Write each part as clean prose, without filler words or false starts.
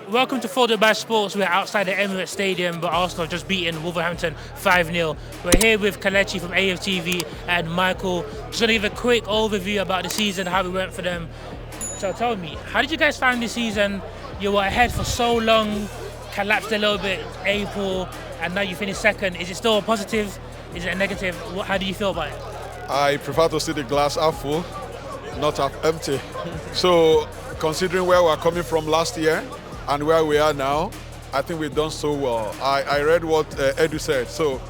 Welcome to Folded by Sports. We're outside the Emirates Stadium, but Arsenal just beaten Wolverhampton 5-0. We're here with Kelechi from AFTV and Michael. Just going to give a quick overview about the season, how it went for them. So tell me, how did you guys find the season? You were ahead for so long, collapsed a little bit April, and now you finished second. Is it still a positive? Is it a negative? How do you feel about it? I prefer to see the glass half full, not half empty. So considering where we're coming from last year, and where we are now, I think we've done so well. I read what Edu said. So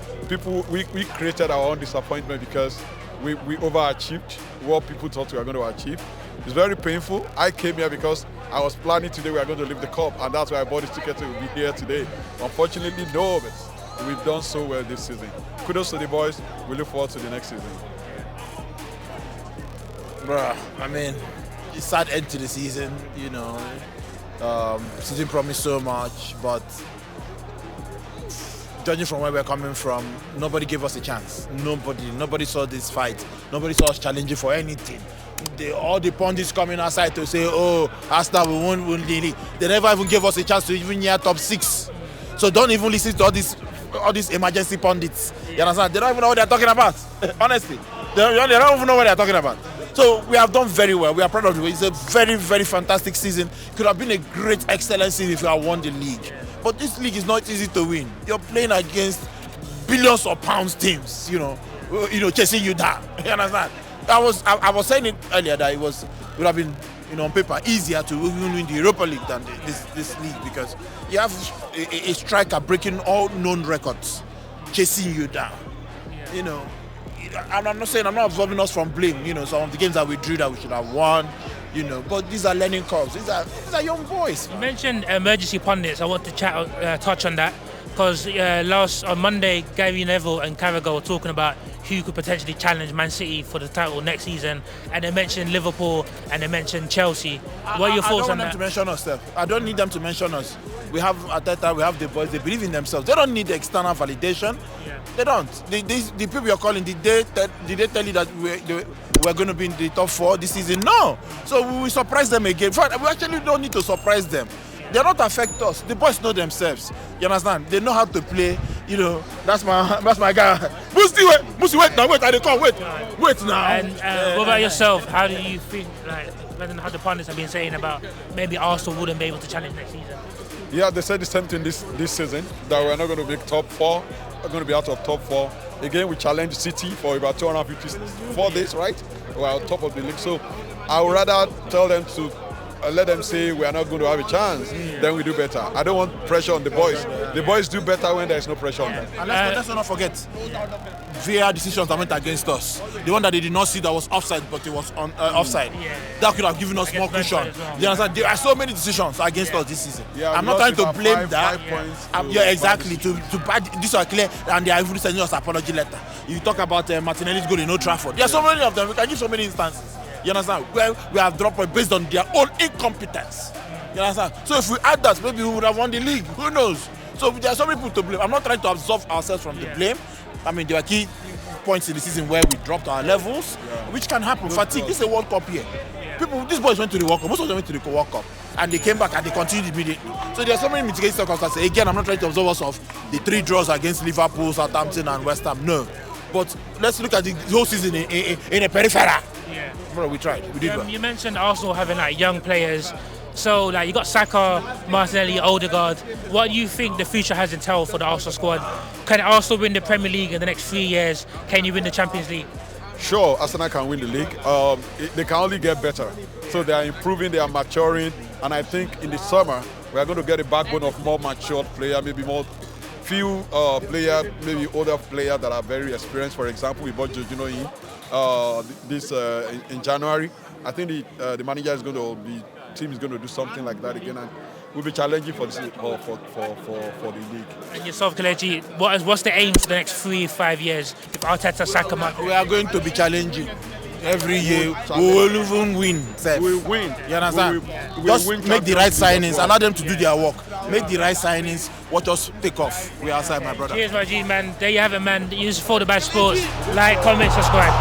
we created our own disappointment because we overachieved what people thought we were going to achieve. It's very painful. I came here because I was planning today we are going to leave the cup, and that's why I bought this ticket to be here today. Unfortunately, no, but we've done so well this season. Kudos to the boys. We look forward to the next season. Bruh, I mean, it's sad end to the season, you know. Season promised so much, but judging from where we're coming from, nobody gave us a chance. Nobody saw this fight. Nobody saw us challenging for anything. All the pundits coming outside to say, "Oh, Arsenal will win the league." They never even gave us a chance to even near top 6. So don't even listen to all these emergency pundits. You understand? They don't even know what they're talking about. Honestly, they don't even know what they're talking about. So we have done very well. We are proud of it. It's a very, very fantastic season. Could have been a great, excellent season if we had won the league. But this league is not easy to win. You're playing against billions of pounds teams, you know, chasing you down. You understand? I was saying it earlier that it would have been, on paper, easier to even win the Europa League than this league, because you have a striker breaking all known records, chasing you down, And I'm not saying I'm not absolving us from blame. Some of the games that we drew that we should have won. But these are learning curves. These are young boys. You mentioned emergency pundits. I want to touch on that because on Monday, Gary Neville and Carragher were talking about who could potentially challenge Man City for the title next season, and they mentioned Liverpool and they mentioned Chelsea. What are your thoughts on that? I don't want them to mention us, Steph. I don't need them to mention us. We have Arteta, we have the boys. They believe in themselves. They don't need external validation. Yeah. They don't. The people you're calling, did they tell you that we're going to be in the top 4 this season? No. So we will surprise them again. We actually don't need to surprise them. They don't affect us. The boys know themselves. You understand? They know how to play. That's my guy. Musti, wait now. Wait, I come. Wait now. And what about yourself? How do you think? Depending on how the pundits have been saying about maybe Arsenal wouldn't be able to challenge next season. Yeah, they said the same thing this season, that we're not going to make top 4. We're going to be out of top 4. Again, we challenged City for about 254 days, right? We're on top of the league. So I would rather tell them to let them say we are not going to have a chance, then we do better. I don't want pressure on the boys. The boys do better when there is no pressure on them. And let's not forget, VAR decisions that went against us. The one that they did not see that was offside, but it was offside. That could have given us more cushion. You understand? There are so many decisions against us this season. Yeah, I'm not trying to blame that. 5 points. Exactly. These are clear, and they are even sending us apology letter. You talk about Martinelli's goal in Old Trafford. There are so many of them. We can give so many instances. You understand? Well, we have dropped points based on their own incompetence. You understand? So if we add that, maybe we would have won the league. Who knows? So there are so many people to blame. I'm not trying to absolve ourselves from the blame. I mean, there are key points in the season where we dropped our levels, which can happen. Fatigue. This is a World Cup year. These boys went to the World Cup. Most of them went to the World Cup, and they came back and they continued immediately. So there are so many mitigating circumstances. Again, I'm not trying to absolve us of the 3 draws against Liverpool, Southampton, and West Ham. No. But let's look at the whole season in a peripheral. Bro, we tried. We did well. You mentioned Arsenal having young players. So you got Saka, Martinelli, Odegaard. What do you think the future has in tow for the Arsenal squad? Can Arsenal win the Premier League in the next 3 years? Can you win the Champions League? Sure, Arsenal can win the league. They can only get better. So they are improving, they are maturing, and I think in the summer we are going to get a backbone of more matured players, maybe more few players, maybe older players that are very experienced. For example, we bought Jorginho in January. I think the manager is going to team is going to do something like that again, and we'll be challenging for the league. And yourself, Kelechi, what's the aim for the next 3-5 years if Arteta, Saka, we are going to be challenging. Every year, we will even win. We will win. You understand? Just make the right signings. Allow them to do their work. Make the right signings. Watch us take off. We're outside, my brother. Cheers, my G, man. There you have it, man. Use Folded by Sports. Like, comment, subscribe.